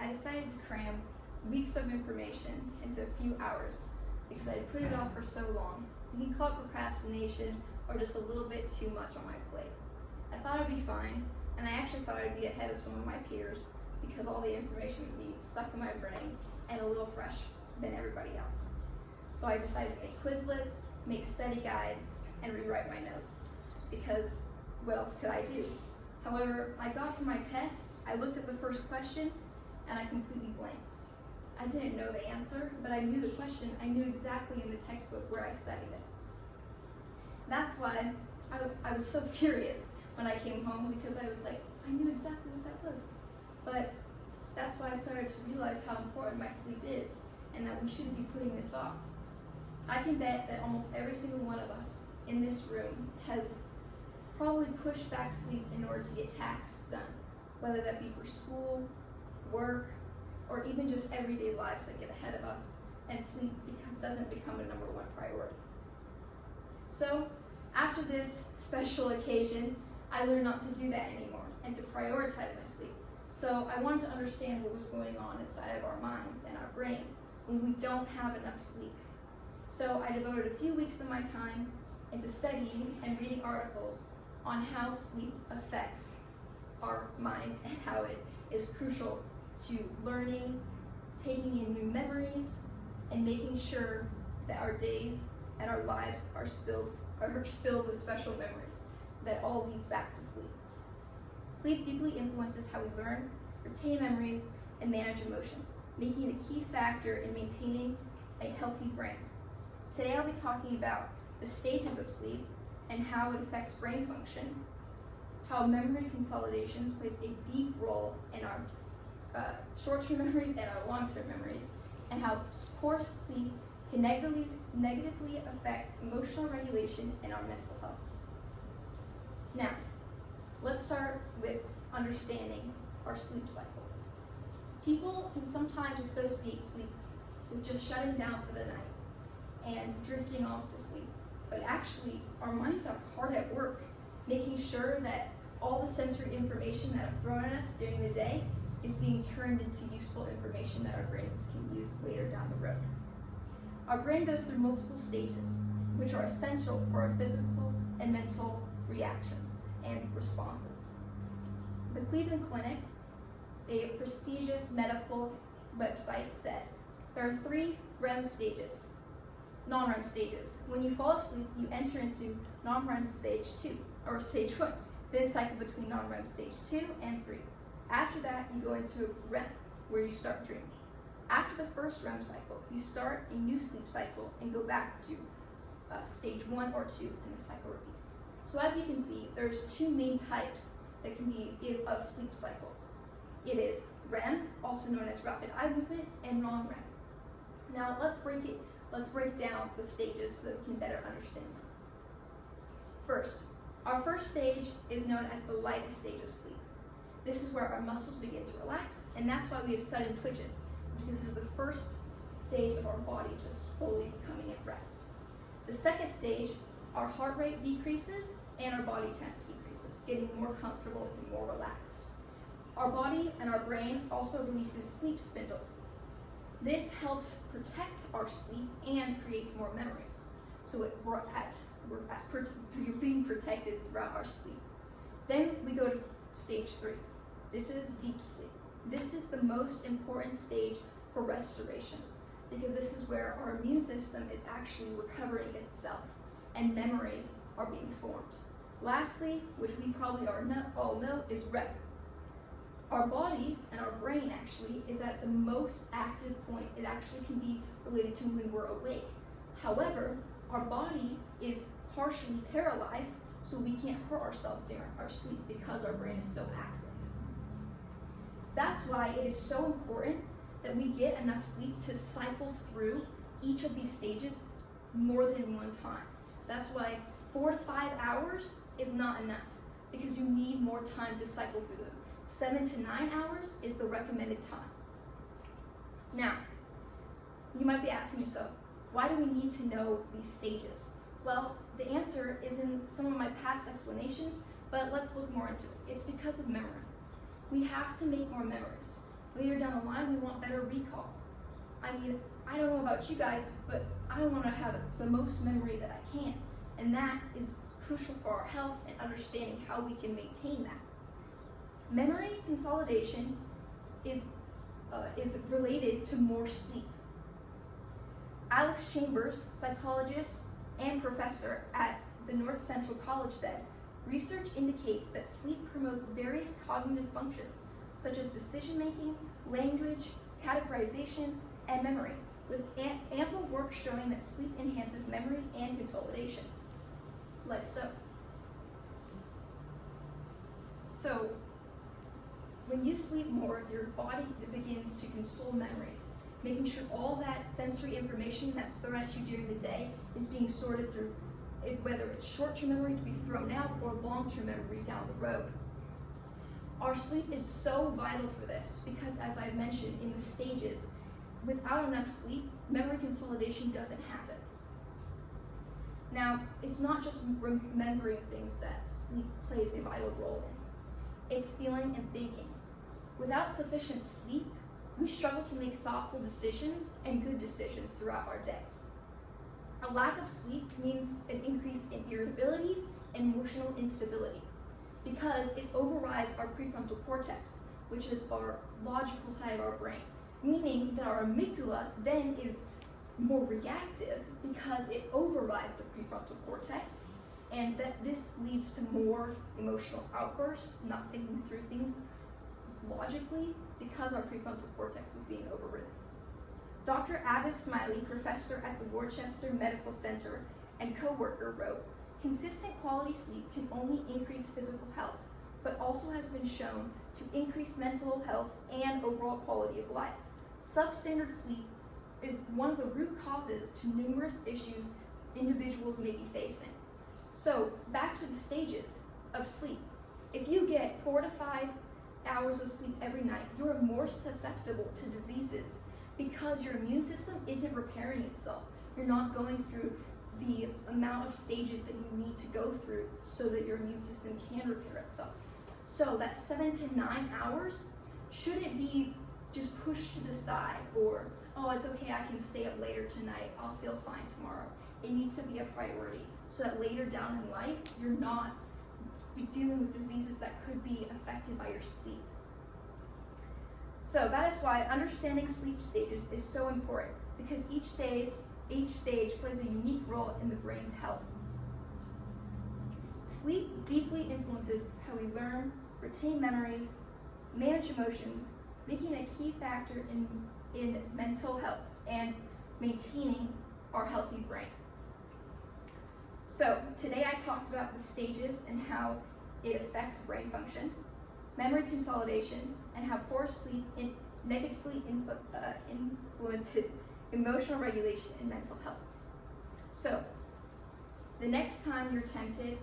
decided to cram weeks of information into a few hours because I had put it off for so long. You can call it procrastination or just a little bit too much on my plate. I thought I'd be fine, and I actually thought I'd be ahead of some of my peers because all the information would be stuck in my brain and a little fresh than everybody else. So I decided to make Quizlets, make study guides, and rewrite my notes because what else could I do? However, I got to my test, I looked at the first question, and I completely blanked. I didn't know the answer, but I knew the question. I knew exactly in the textbook where I studied it. That's why I was so furious when I came home because I was like, I knew exactly what that was. But that's why I started to realize how important my sleep is and that we shouldn't be putting this off. I can bet that almost every single one of us in this room has probably pushed back sleep in order to get tasks done, whether that be for school, work, or even just everyday lives that get ahead of us, and sleep doesn't become a number one priority. So, after this special occasion, I learned not to do that anymore and to prioritize my sleep. So I wanted to understand what was going on inside of our minds and our brains when we don't have enough sleep. So I devoted a few weeks of my time into studying and reading articles on how sleep affects our minds and how it is crucial to learning, taking in new memories, and making sure that our days and our lives are filled with special memories that all leads back to sleep. Sleep deeply influences how we learn, retain memories, and manage emotions, making it a key factor in maintaining a healthy brain. Today I'll be talking about the stages of sleep and how it affects brain function, how memory consolidations plays a deep role in our short-term memories and our long-term memories, and how poor sleep can negatively affect emotional regulation and our mental health. Now, let's start with understanding our sleep cycle. People can sometimes associate sleep with just shutting down for the night and drifting off to sleep, but actually our minds are hard at work making sure that all the sensory information that are thrown at us during the day is being turned into useful information that our brains can use later down the road. Our brain goes through multiple stages, which are essential for our physical and mental reactions and responses. The Cleveland Clinic, a prestigious medical website, said there are 3 REM stages, non-REM stages. When you fall asleep, you enter into non-REM stage 2, or stage 1, then cycle between non-REM stage 2 and 3. After that, you go into REM, where you start dreaming. After the first REM cycle, you start a new sleep cycle and go back to stage 1 or 2, and the cycle repeats. So as you can see, there's 2 main types that can be of sleep cycles. It is REM, also known as rapid eye movement, and non-REM. Now let's break down the stages so that we can better understand them. First, our first stage is known as the lightest stage of sleep. This is where our muscles begin to relax, and that's why we have sudden twitches, because this is the first stage of our body just fully becoming at rest. The second stage, our heart rate decreases and our body temp decreases, getting more comfortable and more relaxed. Our body and our brain also releases sleep spindles. This helps protect our sleep and creates more memories. So we're being protected throughout our sleep. Then we go to stage 3. This is deep sleep. This is the most important stage for restoration because this is where our immune system is actually recovering itself and memories are being formed. Lastly, which we probably all know, is REM. Our bodies and our brain actually is at the most active point. It actually can be related to when we're awake. However, our body is partially paralyzed, so we can't hurt ourselves during our sleep because our brain is so active. That's why it is so important that we get enough sleep to cycle through each of these stages more than one time. That's why 4 to 5 hours is not enough because you need more time to cycle through them. 7 to 9 hours is the recommended time. Now, you might be asking yourself, why do we need to know these stages? Well, the answer is in some of my past explanations, but let's look more into it. It's because of memory. We have to make more memories. Later down the line, we want better recall. I mean, I don't know about you guys, but I want to have the most memory that I can. And that is crucial for our health and understanding how we can maintain that. Memory consolidation is related to more sleep. Alex Chambers, psychologist and professor at the North Central College, said, research indicates that sleep promotes various cognitive functions, such as decision-making, language, categorization, and memory, with ample work showing that sleep enhances memory and consolidation, like so. So, when you sleep more, your body begins to console memories, making sure all that sensory information that's thrown at you during the day is being sorted through, whether it's short-term memory to be thrown out or long-term memory down the road. Our sleep is so vital for this because, as I've mentioned in the stages, without enough sleep, memory consolidation doesn't happen. Now, it's not just remembering things that sleep plays a vital role in. It's feeling and thinking. Without sufficient sleep, we struggle to make thoughtful decisions and good decisions throughout our day. A lack of sleep means an increase in irritability and emotional instability because it overrides our prefrontal cortex, which is our logical side of our brain, meaning that our amygdala then is more reactive because it overrides the prefrontal cortex, and that this leads to more emotional outbursts, not thinking through things logically because our prefrontal cortex is being overridden. Dr. Abbas Smiley, professor at the Worcester Medical Center and co-worker, wrote, consistent quality sleep can only increase physical health, but also has been shown to increase mental health and overall quality of life. Substandard sleep is one of the root causes to numerous issues individuals may be facing. So, back to the stages of sleep. If you get 4 to 5 hours of sleep every night, you're more susceptible to diseases because your immune system isn't repairing itself. You're not going through the amount of stages that you need to go through so that your immune system can repair itself. So that 7 to 9 hours shouldn't be just pushed to the side or, oh, it's okay, I can stay up later tonight, I'll feel fine tomorrow. It needs to be a priority so that later down in life, you're not dealing with diseases that could be affected by your sleep. So that is why understanding sleep stages is so important because each stage plays a unique role in the brain's health. Sleep deeply influences how we learn, retain memories, manage emotions, making a key factor in mental health and maintaining our healthy brain. So today I talked about the stages and how it affects brain function, memory consolidation, and how poor sleep negatively influences emotional regulation and mental health. So the next time you're tempted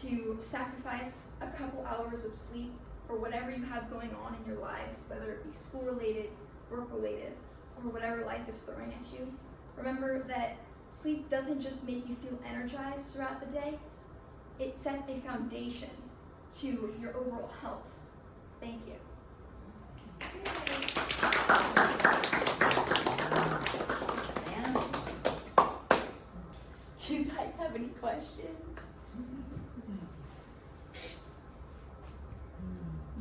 to sacrifice a couple hours of sleep for whatever you have going on in your lives, whether it be school-related, work-related, or whatever life is throwing at you, remember that sleep doesn't just make you feel energized throughout the day, it sets a foundation to your overall health. Thank you. Do you guys have any questions?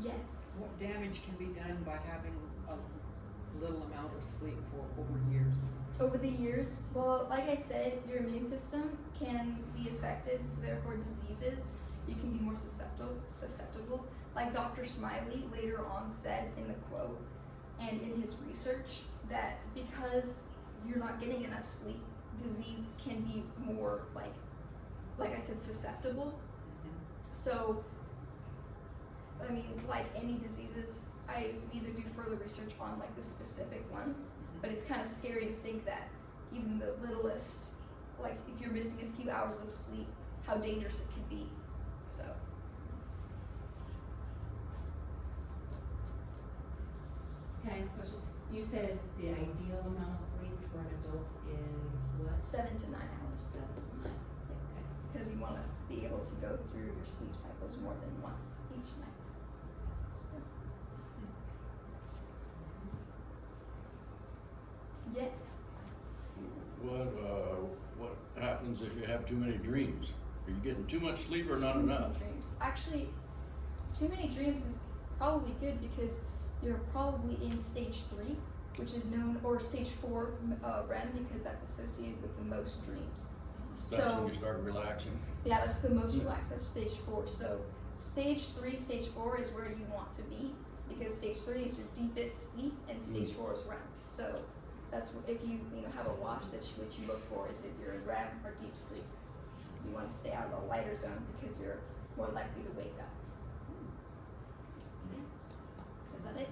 Yes. What damage can be done by having a little amount of sleep for over years? Over the years, well, like I said, your immune system can be affected, so therefore diseases, you can be more susceptible. Like Dr. Smiley later on said in the quote and in his research that because you're not getting enough sleep, disease can be more like I said, susceptible. So, I mean, like any diseases, I need to do further research on like the specific ones, but it's kind of scary to think that even the littlest, like if you're missing a few hours of sleep, how dangerous it could be. So. Can I ask a question? You said the ideal amount of sleep for an adult is what? 7 to 9 hours. 7 to 9. Okay. Because you want to be able to go through your sleep cycles more than once each night. So. Yes. What happens if you have too many dreams? Are you getting too much sleep or not Too many enough? dreams. Actually, too many dreams is probably good because you're probably in stage 3, which is known, or stage 4 REM, because that's associated with the most dreams. That's when you start relaxing. Yeah, that's the most relaxed. That's stage 4. So stage 3, stage 4 is where you want to be, because stage 3 is your deepest sleep and stage 4 is REM. So that's if you have a watch, that's what you look for, is if you're in REM or deep sleep. You want to stay out of the lighter zone because you're more likely to wake up. Is that it?